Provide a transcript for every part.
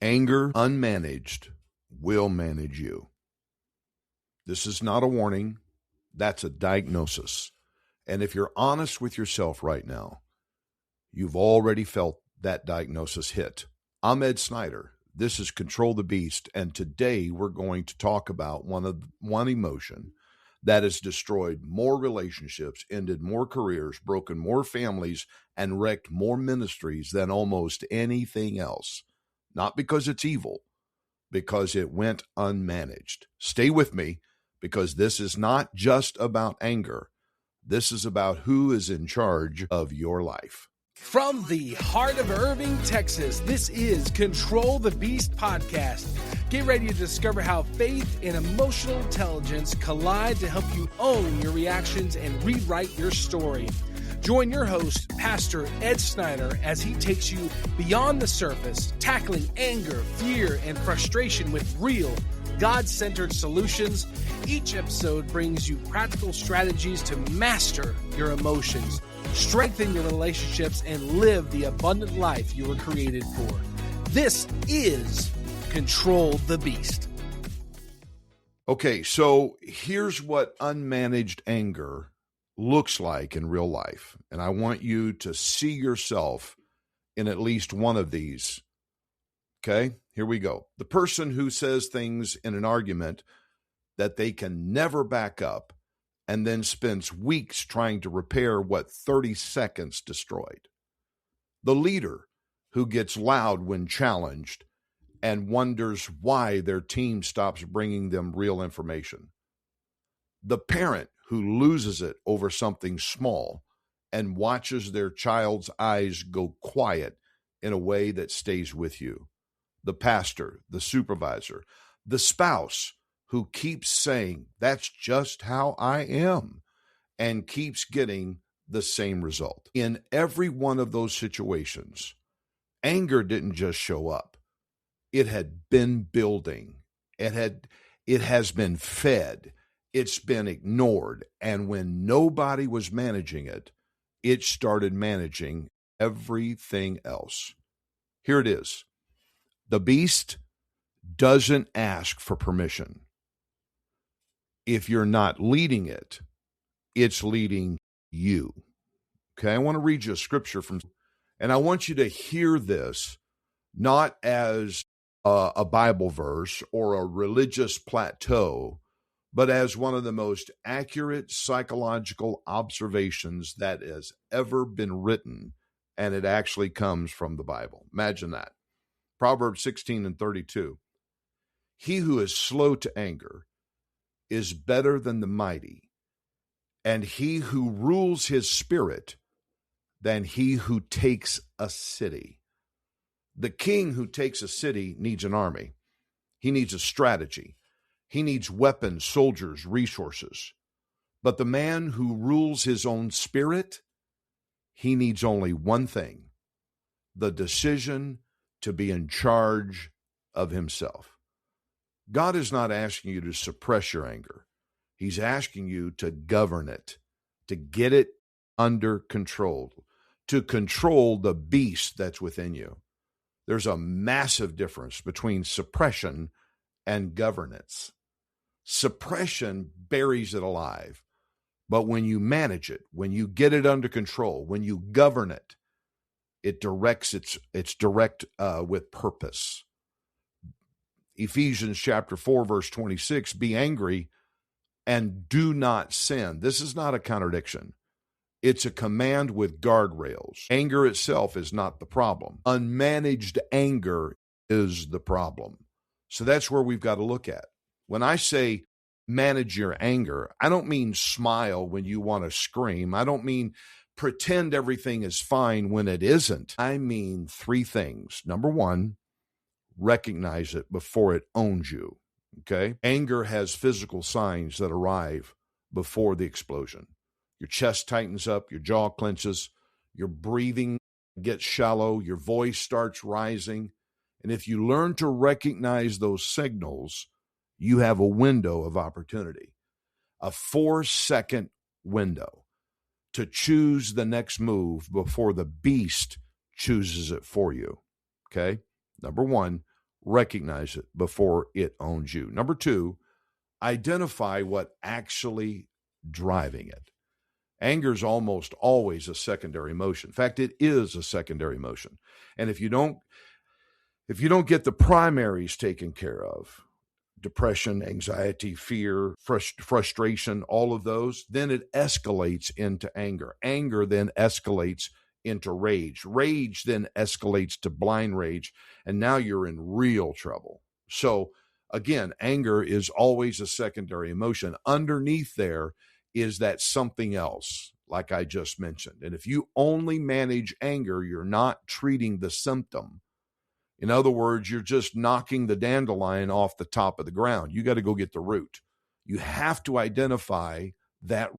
Anger unmanaged will manage you. This is not a warning. That's a diagnosis. And if you're honest with yourself right now, you've already felt that diagnosis hit. I'm Ed Snyder. This is Control the Beast. And today we're going to talk about one emotion that has destroyed more relationships, ended more careers, broken more families, and wrecked more ministries than almost anything else. Not because it's evil, because it went unmanaged. Stay with me, because this is not just about anger. This is about who is in charge of your life. From the heart of Irving, Texas, this is Control the Beast podcast. Get ready to discover how faith and emotional intelligence collide to help you own your reactions and rewrite your story. Join your host, Pastor Ed Snyder, as he takes you beyond the surface, tackling anger, fear, and frustration with real, God-centered solutions. Each episode brings you practical strategies to master your emotions, strengthen your relationships, and live the abundant life you were created for. This is Control the Beast. Okay, so here's what unmanaged anger looks like in real life. And I want you to see yourself in at least one of these. Okay, here we go. The person who says things in an argument that they can never back up and then spends weeks trying to repair what 30 seconds destroyed. The leader who gets loud when challenged and wonders why their team stops bringing them real information. The parent who loses it over something small and watches their child's eyes go quiet in a way that stays with you. The pastor, the supervisor, the spouse who keeps saying, "That's just how I am," and keeps getting the same result. In every one of those situations, anger didn't just show up. It had been building. It has been fed. It's been ignored. And when nobody was managing it, it started managing everything else. Here it is. The beast doesn't ask for permission. If you're not leading it, it's leading you. Okay, I want to read you a scripture and I want you to hear this not as a Bible verse or a religious plateau, but as one of the most accurate psychological observations that has ever been written, and it actually comes from the Bible. Imagine that. Proverbs 16:32. He who is slow to anger is better than the mighty, and he who rules his spirit than he who takes a city. The king who takes a city needs an army. He needs a strategy. He needs weapons, soldiers, resources. But the man who rules his own spirit, he needs only one thing: the decision to be in charge of himself. God is not asking you to suppress your anger. He's asking you to govern it, to get it under control, to control the beast that's within you. There's a massive difference between suppression and governance. Suppression buries it alive. But when you manage it, when you get it under control, when you govern it, it directs it's direct with purpose. Ephesians chapter 4, verse 26, be angry and do not sin. This is not a contradiction. It's a command with guardrails. Anger itself is not the problem. Unmanaged anger is the problem. So that's where we've got to look at. When I say manage your anger, I don't mean smile when you want to scream. I don't mean pretend everything is fine when it isn't. I mean three things. Number one, recognize it before it owns you. Okay? Anger has physical signs that arrive before the explosion. Your chest tightens up, your jaw clenches, your breathing gets shallow, your voice starts rising. And if you learn to recognize those signals, you have a window of opportunity, a 4-second window to choose the next move before the beast chooses it for you. Okay? Number one, recognize it before it owns you. Number two, identify what actually driving it. Anger is almost always a secondary emotion. In fact, it is a secondary emotion. And if you don't get the primaries taken care of, depression, anxiety, fear, frustration, all of those, then it escalates into anger. Anger then escalates into rage. Rage then escalates to blind rage, and now you're in real trouble. So again, anger is always a secondary emotion. Underneath there is that something else, like I just mentioned. And if you only manage anger, you're not treating the symptom. In other words, you're just knocking the dandelion off the top of the ground. You got to go get the root. You have to identify that.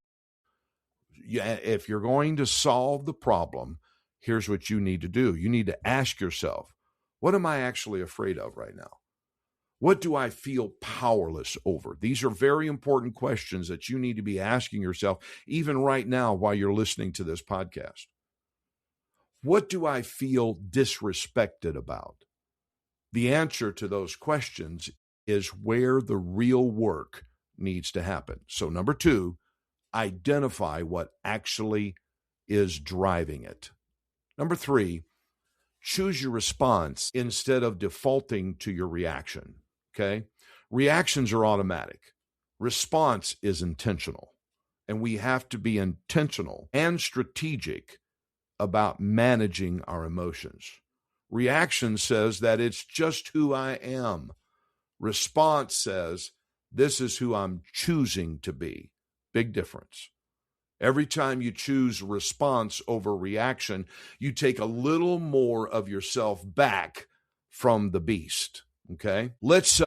If you're going to solve the problem, here's what you need to do. You need to ask yourself, what am I actually afraid of right now? What do I feel powerless over? These are very important questions that you need to be asking yourself, even right now while you're listening to this podcast. What do I feel disrespected about? The answer to those questions is where the real work needs to happen. So number two, identify what actually is driving it. Number three, choose your response instead of defaulting to your reaction. Okay? Reactions are automatic. Response is intentional. And we have to be intentional and strategic about managing our emotions. Reaction says that it's just who I am. Response says, this is who I'm choosing to be. Big difference. Every time you choose response over reaction, you take a little more of yourself back from the beast. Okay? Let's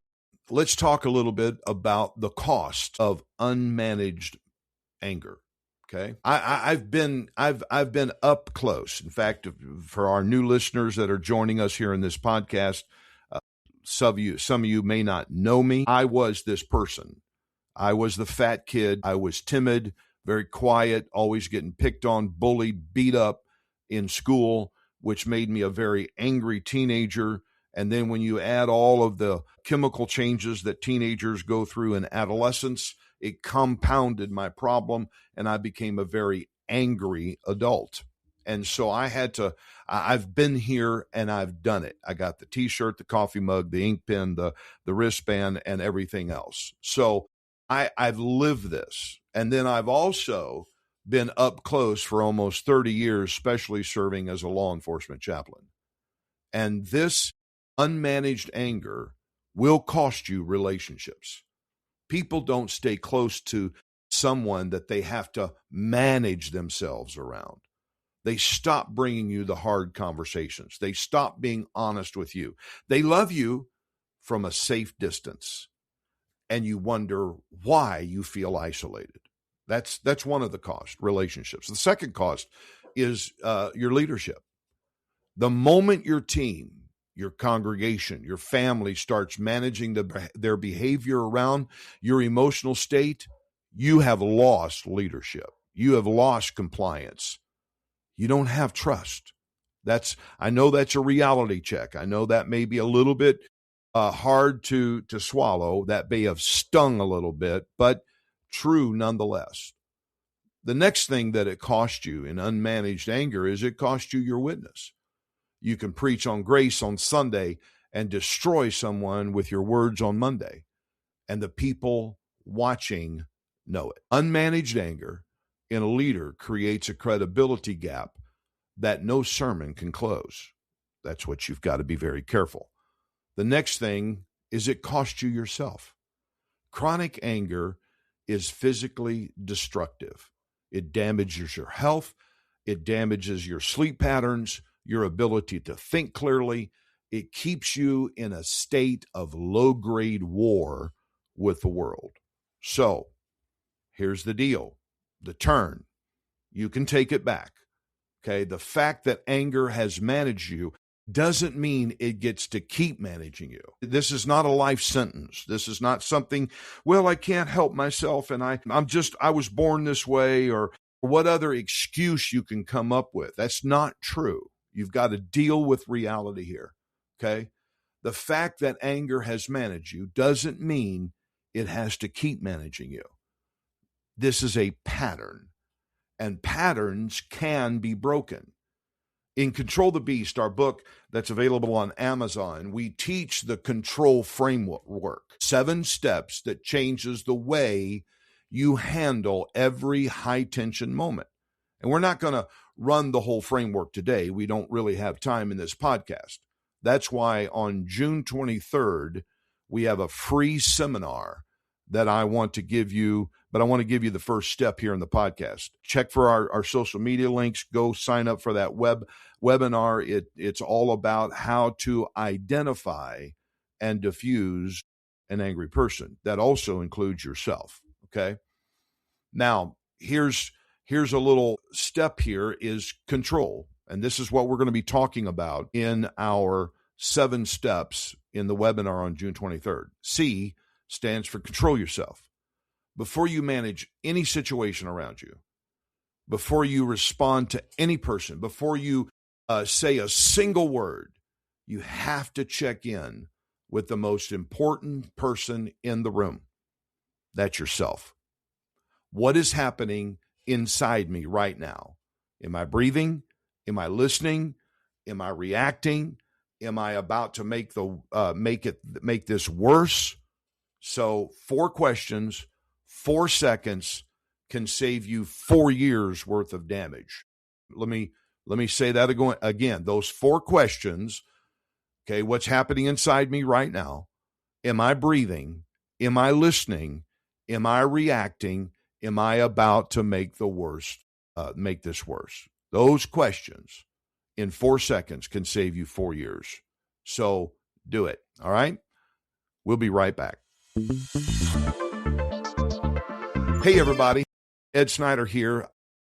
talk a little bit about the cost of unmanaged anger. Okay, I've been up close. In fact, for our new listeners that are joining us here in this podcast, some of you may not know me. I was this person. I was the fat kid. I was timid, very quiet, always getting picked on, bullied, beat up in school, which made me a very angry teenager. And then when you add all of the chemical changes that teenagers go through in adolescence, it compounded my problem, and I became a very angry adult. And so I've been here and I've done it. I got the t-shirt, the coffee mug, the ink pen, the wristband, and everything else. So I've lived this. And then I've also been up close for almost 30 years, especially serving as a law enforcement chaplain. And this unmanaged anger will cost you relationships. People don't stay close to someone that they have to manage themselves around. They stop bringing you the hard conversations. They stop being honest with you. They love you from a safe distance, and you wonder why you feel isolated. That's one of the costs, relationships. The second cost is your leadership. The moment your team, your congregation, your family starts managing their behavior around your emotional state, you have lost leadership. You have lost compliance. You don't have trust. I know that's a reality check. I know that may be a little bit hard to swallow. That may have stung a little bit, but true nonetheless. The next thing that it cost you in unmanaged anger is it cost you your witness. You can preach on grace on Sunday and destroy someone with your words on Monday, and the people watching know it. Unmanaged anger in a leader creates a credibility gap that no sermon can close. That's what you've got to be very careful. The next thing is it costs you yourself. Chronic anger is physically destructive. It damages your health. It damages your sleep patterns, your ability to think clearly. It keeps you in a state of low-grade war with the world. So here's the deal, the turn. You can take it back. Okay, the fact that anger has managed you doesn't mean it gets to keep managing you. This is not a life sentence. This is not something, well, I can't help myself and I was born this way, or what other excuse you can come up with. That's not true. You've got to deal with reality here. Okay? The fact that anger has managed you doesn't mean it has to keep managing you. This is a pattern, and patterns can be broken. In Control the Beast, our book that's available on Amazon, we teach the control framework, 7 steps that changes the way you handle every high tension moment. And we're not going to run the whole framework today. We don't really have time in this podcast. That's why on June 23rd, we have a free seminar that I want to give you, but I want to give you the first step here in the podcast. Check for our social media links. Go sign up for that webinar. It's all about how to identify and diffuse an angry person. That also includes yourself, okay? Now, here's a little step here is control. And this is what we're going to be talking about in our 7 steps in the webinar on June 23rd. C stands for control yourself. Before you manage any situation around you, before you respond to any person, before you say a single word, you have to check in with the most important person in the room. That's yourself. What is happening inside me right now? Am I breathing? Am I listening? Am I reacting? Am I about to make this worse? So 4 questions, 4 seconds can save you 4 years worth of damage. Let me say that again. Those 4 questions. Okay, what's happening inside me right now? Am I breathing? Am I listening? Am I reacting? Am I about to make this worse? Those questions in 4 seconds can save you 4 years. So do it. All right. We'll be right back. Hey, everybody. Ed Snyder here.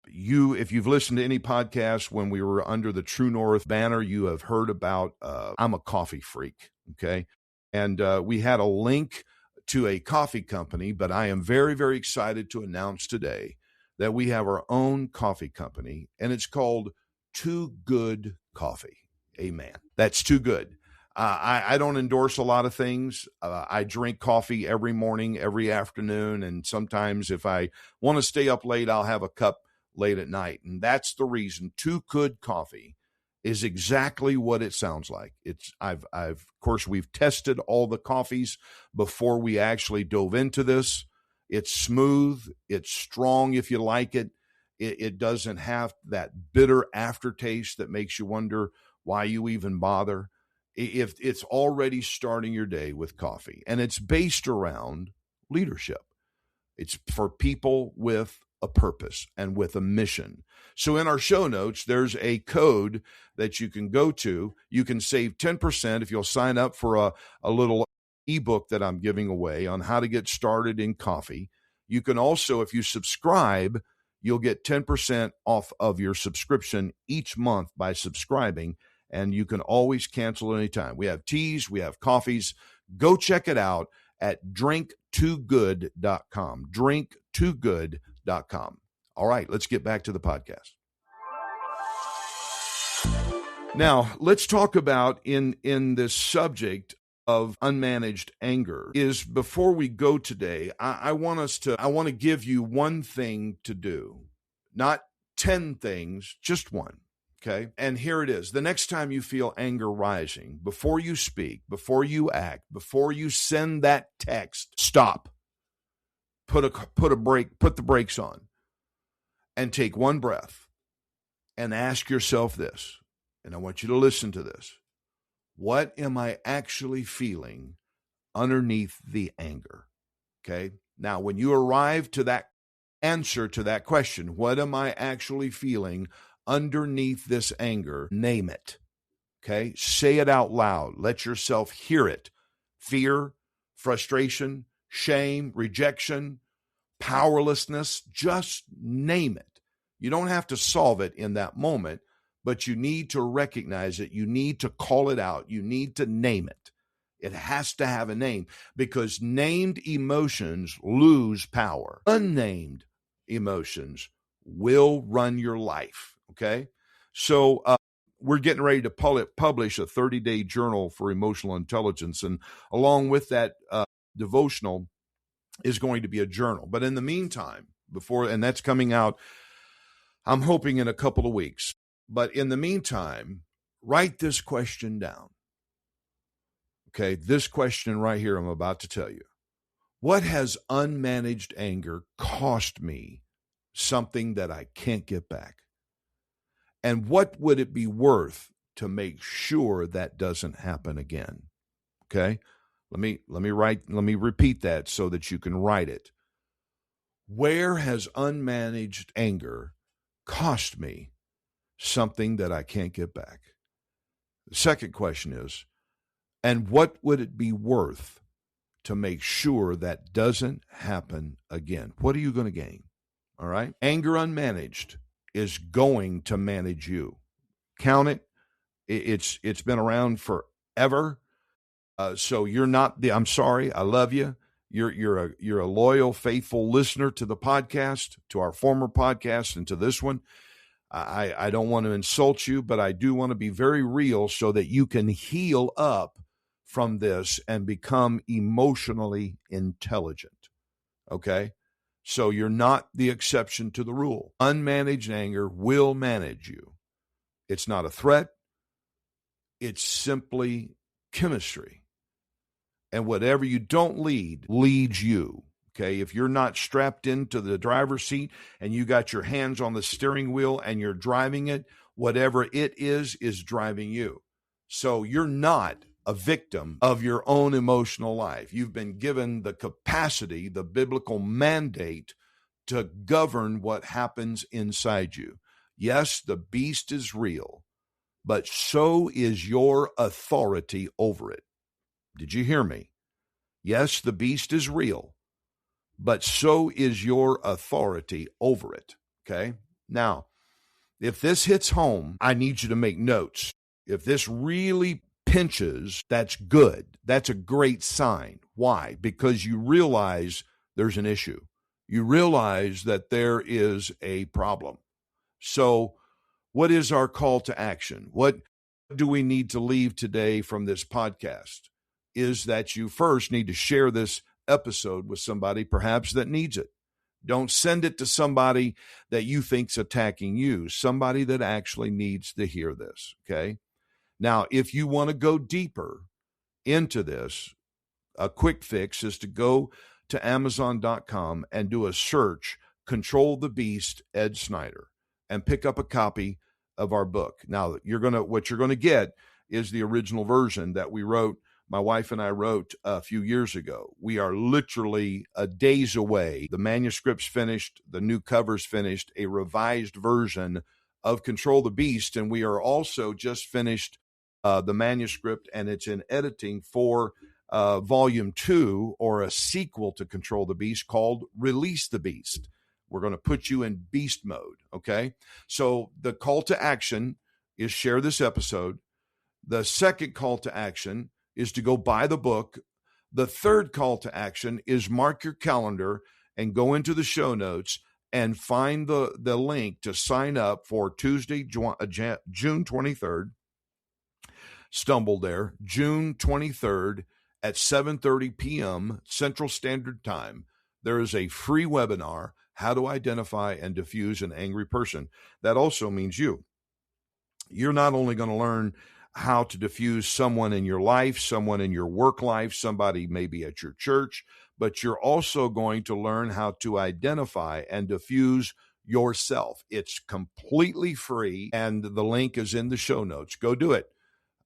If you've listened to any podcast when we were under the True North banner, you have heard about I'm a coffee freak, okay? And we had a link to a coffee company, but I am very, very excited to announce today that we have our own coffee company, and it's called Too Good Coffee. Amen. That's too good. I don't endorse a lot of things. I drink coffee every morning, every afternoon, and sometimes if I want to stay up late, I'll have a cup late at night. And that's the reason Too Good Coffee is exactly what it sounds like. Of course, we've tested all the coffees before we actually dove into this. It's smooth. It's strong if you like it. It doesn't have that bitter aftertaste that makes you wonder why you even bother. If it's already starting your day with coffee, and it's based around leadership. It's for people with a purpose and with a mission. So in our show notes, there's a code that you can go to. You can save 10% if you'll sign up for a little ebook that I'm giving away on how to get started in coffee. You can also, if you subscribe, you'll get 10% off of your subscription each month by subscribing. And you can always cancel anytime. We have teas, we have coffees. Go check it out at drink2good.com. Drink2good.com. All right, let's get back to the podcast. Now, let's talk about in this subject of unmanaged anger is before we go today, I want to give you one thing to do, not 10 things, just one. Okay. And here it is. The next time you feel anger rising, before you speak, before you act, before you send that text, stop. Put the brakes on and take one breath and ask yourself this. And I want you to listen to this. What am I actually feeling underneath the anger? Okay. Now, when you arrive to that answer to that question, what am I actually feeling underneath this anger? Name it. Okay. Say it out loud. Let yourself hear it. Fear, frustration, shame, rejection, powerlessness. Just name it. You don't have to solve it in that moment, but you need to recognize it. You need to call it out. You need to name it. It has to have a name because named emotions lose power. Unnamed emotions will run your life. Okay. So we're getting ready to publish a 30-day journal for emotional intelligence. And along with that devotional is going to be a journal. But in the meantime, and that's coming out, I'm hoping in a couple of weeks. But in the meantime, write this question down. Okay, this question right here I'm about to tell you. What has unmanaged anger cost me something that I can't get back? And what would it be worth to make sure that doesn't happen again? Okay? Let me repeat that so that you can write it. Where has unmanaged anger cost me something that I can't get back? The second question is, and what would it be worth to make sure that doesn't happen again? What are you going to gain? All right? Anger unmanaged is going to manage you. Count it. It's been around forever. So you're not I'm sorry. I love you. You're a loyal, faithful listener to the podcast, to our former podcast, and to this one. I don't want to insult you, but I do want to be very real so that you can heal up from this and become emotionally intelligent. Okay? So you're not the exception to the rule. Unmanaged anger will manage you. It's not a threat. It's simply chemistry. And whatever you don't lead, leads you. Okay? If you're not strapped into the driver's seat and you got your hands on the steering wheel and you're driving it, whatever it is driving you. So you're not a victim of your own emotional life. You've been given the capacity, the biblical mandate to govern what happens inside you. Yes, the beast is real, but so is your authority over it. Did you hear me? Yes, the beast is real, but so is your authority over it. Okay? Now, if this hits home, I need you to make notes. If this really pinches, that's good. That's a great sign. Why? Because you realize there's an issue. You realize that there is a problem. So what is our call to action? What do we need to leave today from this podcast? Is that you first need to share this episode with somebody perhaps that needs it. Don't send it to somebody that you think's attacking you, somebody that actually needs to hear this, okay? Now, if you want to go deeper into this, a quick fix is to go to Amazon.com and do a search, Control the Beast, Ed Snyder, and pick up a copy of our book. Now, what you're going to get is the original version that we wrote. My wife and I wrote a few years ago. We are literally days away. The manuscript's finished, the new cover's finished, a revised version of Control the Beast, and we are also just finished the manuscript, and it's in editing for volume 2, or a sequel to Control the Beast, called Release the Beast. We're going to put you in beast mode, okay? So the call to action is share this episode. The second call to action is to go buy the book. The third call to action is mark your calendar and go into the show notes and find the link to sign up for Tuesday, June 23rd. Stumbled there, June 23rd at 7:30 p.m. Central Standard Time. There is a free webinar, How to Identify and Diffuse an Angry Person. That also means you're not only going to learn how to diffuse someone in your life, someone in your work life, somebody maybe at your church, but you're also going to learn how to identify and diffuse yourself. It's completely free, and the link is in the show notes. Go do it.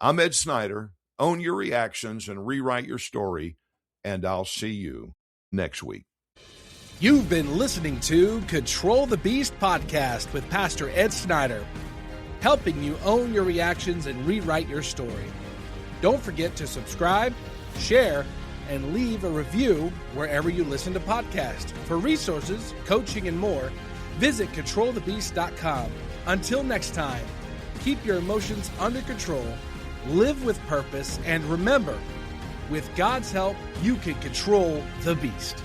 I'm Ed Snyder. Own your reactions and rewrite your story, and I'll see you next week. You've been listening to Control the Beast podcast with Pastor Ed Snyder, helping you own your reactions and rewrite your story. Don't forget to subscribe, share, and leave a review wherever you listen to podcasts. For resources, coaching, and more, visit controlthebeast.com. Until next time, keep your emotions under control, live with purpose, and remember, with God's help, you can control the beast.